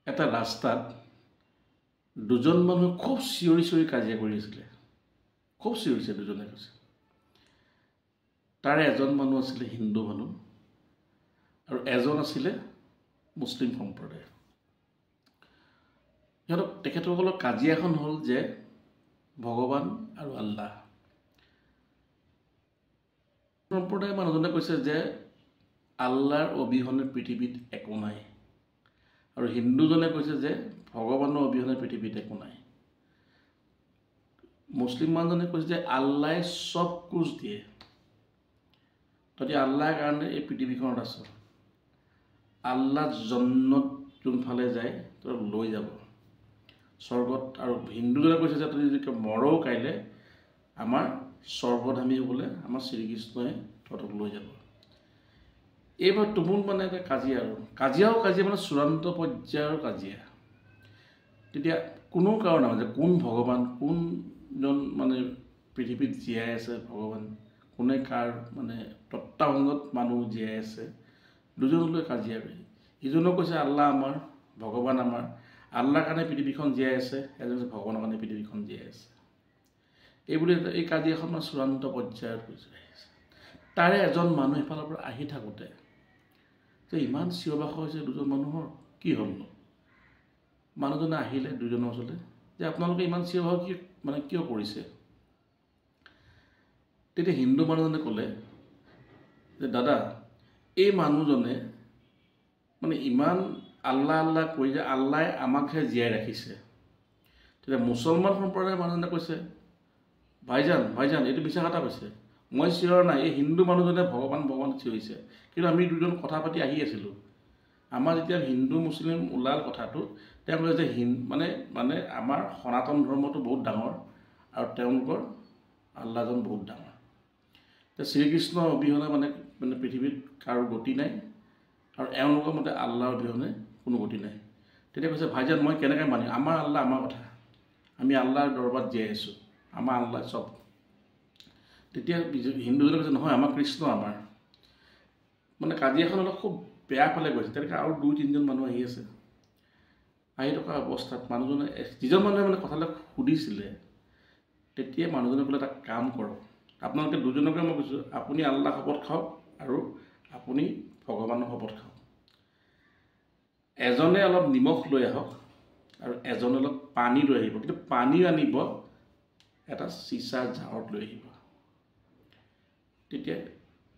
এটা ৰাস্তাত দুজন মানুহ খুব চিঞৰি চিঞৰি কাজিয়া কৰি আছিলে। খুব চিঞৰিছে দুজনে কৈছে। তাৰে এজন মানুহ আছিলে হিন্দু মানুহ আৰু এজন আছিলে মুছলিম সম্প্ৰদায়। তেখেতসকলৰ কাজিয়াখন হ'ল যে ভগৱান আৰু আল্লাহ। সম্প্ৰদায়ৰ মানুহজনে কৈছে যে আল্লাহৰ অবিহনে পৃথিৱীত একো নাই, আৰু হিন্দুজনে কৈছে যে ভগৱানৰ অবিহনে পৃথিৱীত একো নাই। মুছলিম মানুহজনে কৈছে যে আল্লাহে চব কুচ দিয়ে, তহঁতি আল্লাহৰ কাৰণে এই পৃথিৱীখনত আছ। আল্লাহ জন্নত যোনফালে যায় তহঁতক লৈ যাব স্বৰ্গত। আৰু হিন্দুজনে কৈছে যে তহঁতি যদি মৰও কাইলৈ আমাৰ স্বৰ্গধামী হ'বলৈ আমাৰ শ্ৰীকৃষ্ণই তহঁতক লৈ যাব। এইবাৰ তুমুল মানে এটা কাজিয়া, আৰু কাজিয়া মানে চূড়ান্ত পৰ্যায়ৰ কাজিয়া। তেতিয়া কোনো কাৰণ নহয় যে কোন ভগৱান, কোনজন মানে পৃথিৱীত জীয়াই আছে ভগৱান, কোনে কাৰ মানে তত্ত্বাংগত মানুহ জীয়াই আছে। দুজনলৈ কাজিয়া কৰি ইজনে কৈছে আল্লাহ আমাৰ, ভগৱান আমাৰ। আল্লাহৰ কাৰণে পৃথিৱীখন জীয়াই আছে, এজন কৈছে ভগৱানৰ কাৰণে পৃথিৱীখন জীয়াই আছে। এইবুলি এই কাজিয়াখন মানে চূড়ান্ত পৰ্যায়ত হৈছে। তাৰে এজন মানুহ এফালৰ পৰা আহি থাকোঁতে যে ইমান চিঞৰ বাখৰ হৈছে দুজন মানুহৰ, কি হ'ল? মানুহজনে আহিলে দুজনৰ ওচৰলৈ যে আপোনালোকে ইমান চিঞৰ বাখৰ কিয় কৰিছে? তেতিয়া হিন্দু মানুহজনে ক'লে যে দাদা, এই মানুহজনে মানে ইমান আল্লাহ আল্লাহ কৈ যে আল্লাহে আমাকহে জীয়াই ৰাখিছে। তেতিয়া মুছলমান সম্প্ৰদায়ৰ মানুহজনে কৈছে ভাইজান এইটো মিছা কথা কৈছে, মই চিঞৰা নাই, এই হিন্দু মানুহজনে ভগৱান ভগৱান চিঞৰিছে। কিন্তু আমি দুজন কথা পাতি আহি আছিলোঁ। আমাৰ যেতিয়া হিন্দু মুছলিম ওলাল কথাটো, তেওঁ কৈছে যে মানে আমাৰ সনাতন ধৰ্মটো বহুত ডাঙৰ আৰু তেওঁলোকৰ আল্লাহজন বহুত ডাঙৰ। শ্ৰীকৃষ্ণ অবিহনে মানে পৃথিৱীত কাৰো গতি নাই, আৰু এওঁলোকৰ মতে আল্লাহৰ অবিহনে কোনো গতি নাই। তেতিয়া কৈছে ভাইজান মই কেনেকৈ মানিম, আমাৰ আল্লাহ আমাৰ কথা, আমি আল্লাহৰ দৰবাৰত জীয়াই আছোঁ, আমাৰ আল্লাহ চব। তেতিয়া হিন্দুজনে কৈছে নহয়, আমাৰ কৃষ্ণ আমাৰ। মানে কাজিয়াখন অলপ খুব বেয়া ফালে গৈছে। তেনেকৈ আৰু 2-3জন মানুহ আহি আছে। আহি থকা অৱস্থাত মানুহজনে, যিজন মানুহে মানে কথাবিলাক সুধিছিলে, তেতিয়া মানুহজনে ক'লে এটা কাম কৰক, আপোনালোকে দুজনকে মই কৈছোঁ, আপুনি আল্লাহ শপত খাওক আৰু আপুনি ভগৱানৰ শপত খাওক। এজনে অলপ নিমখ লৈ আহক আৰু এজনে অলপ পানী লৈ আহিব, কিন্তু পানী আনিব এটা চিচাৰ জাৰত লৈ আহিব। তেতিয়া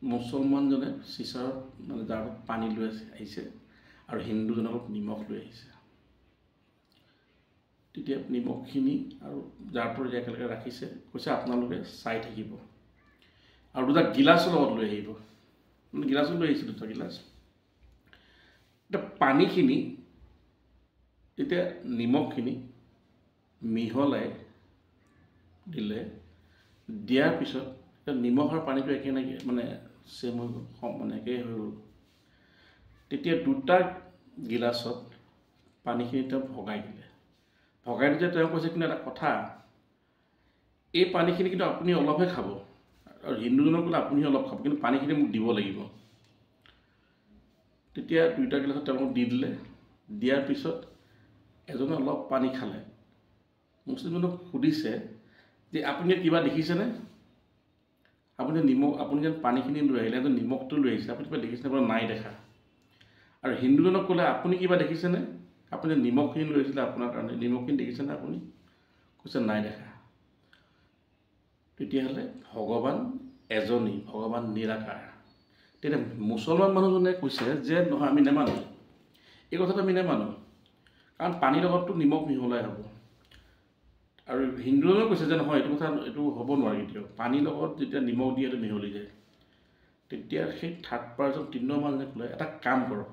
মুছলমানজনে চিচাৰত মানে জাৰত পানী লৈ আহিছে আৰু হিন্দুজনে অলপ নিমখ লৈ আহিছে। তেতিয়া নিমখখিনি আৰু জাৰটো একেলগে ৰাখিছে, কৈছে আপোনালোকে চাই থাকিব। আৰু 2টা গিলাচৰ লগত লৈ আহিব, মানে গিলাচত লৈ আহিছে 2টা গিলাচ। এতিয়া পানীখিনি এতিয়া নিমখখিনি মিহলাই দিলে, দিয়াৰ পিছত নিমখ আৰু পানীটো একে মানে চেম হৈ গ'ল, মানে একেই হৈ গ'ল। তেতিয়া 2টা গিলাচত পানীখিনি তেওঁ ভগাই দিলে। ভগাই দিলে তেওঁ কৈছে কিন্তু এটা কথা, এই পানীখিনি কিন্তু আপুনি অলপহে খাব, আৰু হিন্দুজনক ক'লে আপুনি অলপ খাব, কিন্তু পানীখিনি মোক দিব লাগিব। তেতিয়া 2টা গিলাচত তেওঁলোকক দি দিলে। দিয়াৰ পিছত এজনে অলপ পানী খালে। মুছলিমজনক সুধিছে যে আপুনি কিবা দেখিছেনে? আপুনি যেন পানীখিনি লৈ আহিলে, এজন নিমখটো লৈ আহিছে, আপুনি কিবা দেখিছেনে? আপোনাৰ নাই দেখা। আৰু হিন্দুজনক ক'লে আপুনি কিবা দেখিছেনে? আপুনি নিমখখিনি লৈ আহিছিলে আপোনাৰ কাৰণে, নিমখখিনি দেখিছেনে আপুনি? কৈছে নাই দেখা। তেতিয়াহ'লে ভগৱান এজনেই, ভগৱান নিৰাকাৰ। তেতিয়া মুছলমান মানুহজনে কৈছে যে নহয়, আমি নেমানো, এই কথাটো আমি নেমানো, কাৰণ পানীৰ লগততো নিমখ মিহলাই হ'ব। আৰু হিন্দুজনেও কৈছে যে নহয়, এইটো হ'ব নোৱাৰে কেতিয়াও, পানীৰ লগত যেতিয়া নিমখ দিয়ে সেইটো মিহলি যায়। তেতিয়া সেই থাৰ্ড পাৰ্চন 3 নম্বৰ মানুহে ক'লে এটা কাম কৰক,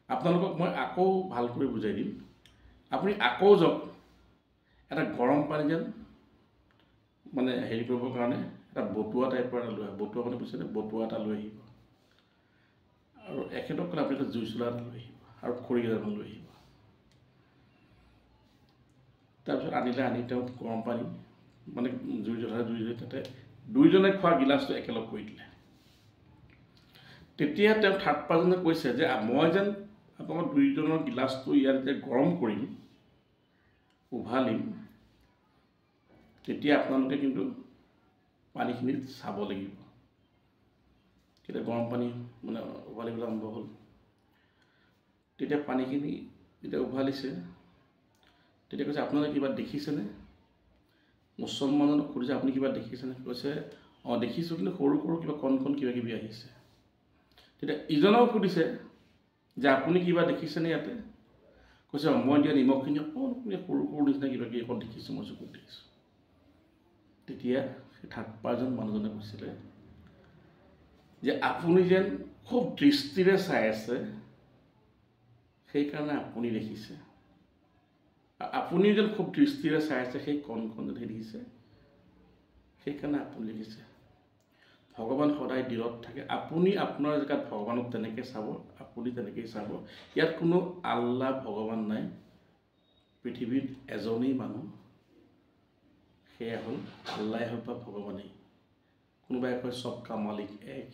আপোনালোকক মই আকৌ ভালকৈ বুজাই দিম, আপুনি আকৌ যাওক, এটা গৰম পানী যেন মানে হেৰি কৰিবৰ কাৰণে এটা বটুৱা টাইপৰ এটা লৈ আহিব। বটুৱা মানে বুজিছেনে? বটুৱা এটা লৈ আহিব। আৰু এখেতক ক'লে আপুনি এটা জুই চোলা এটা লৈ আহিব আৰু খৰি কেইডালমান লৈ আহিব। তাৰপিছত আনি তেওঁ গৰম পানী মানে জুই তাতে 2জনে খোৱা গিলাচটো একেলগ কৰি দিলে। তেতিয়া তেওঁ থাৰ্ড পাৰ্চনে কৈছে যে মই যেন আকৌ মই দুইজনৰ গিলাচটো ইয়াত যেতিয়া গৰম কৰিম উভালিম তেতিয়া আপোনালোকে কিন্তু পানীখিনিত চাব লাগিব। তেতিয়া গৰম পানী মানে উভালিবলৈ আৰম্ভ হ'ল, তেতিয়া পানীখিনি যেতিয়া উভালিছে তেতিয়া কৈছে আপোনালোকে কিবা দেখিছেনে? মুছলমানক সুধিছে আপুনি কিবা দেখিছেনে? কৈছে অঁ দেখিছোঁ, কিন্তু সৰু সৰু কিবা কণ কণ কিবা কিবি আহিছে। তেতিয়া ইজনক সুধিছে যে আপুনি কিবা দেখিছেনে ইয়াতে? কৈছে মই দিয়া নিমখখিনি অকণমান সৰু সৰু নিচিনা কিবা কিবি অকণ দেখিছোঁ, মই চকুত দেখিছোঁ। তেতিয়া সেই থাৰ্ড পাৰ্চন মানুহজনে কৈছিলে যে আপুনি যেন খুব দৃষ্টিৰে চাই আছে, সেইকাৰণে আপুনি দেখিছে। আপুনি যেন খুব দৃষ্টিৰে চাই আছে, সেই কণ কণ যেন দেখিছে, সেইকাৰণে আপুনি দেখিছে। ভগৱান সদায় দূৰত থাকে। আপুনি আপোনাৰ জেগাত ভগৱানক তেনেকৈ চাব, আপুনি তেনেকৈয়ে চাব। ইয়াত কোনো আল্লাহ ভগৱান নাই, পৃথিৱীত এজনেই মানুহ, সেয়া হ'ল আল্লাই হওক বা ভগৱানেই। কোনোবাই কয় চবকা মালিক এক।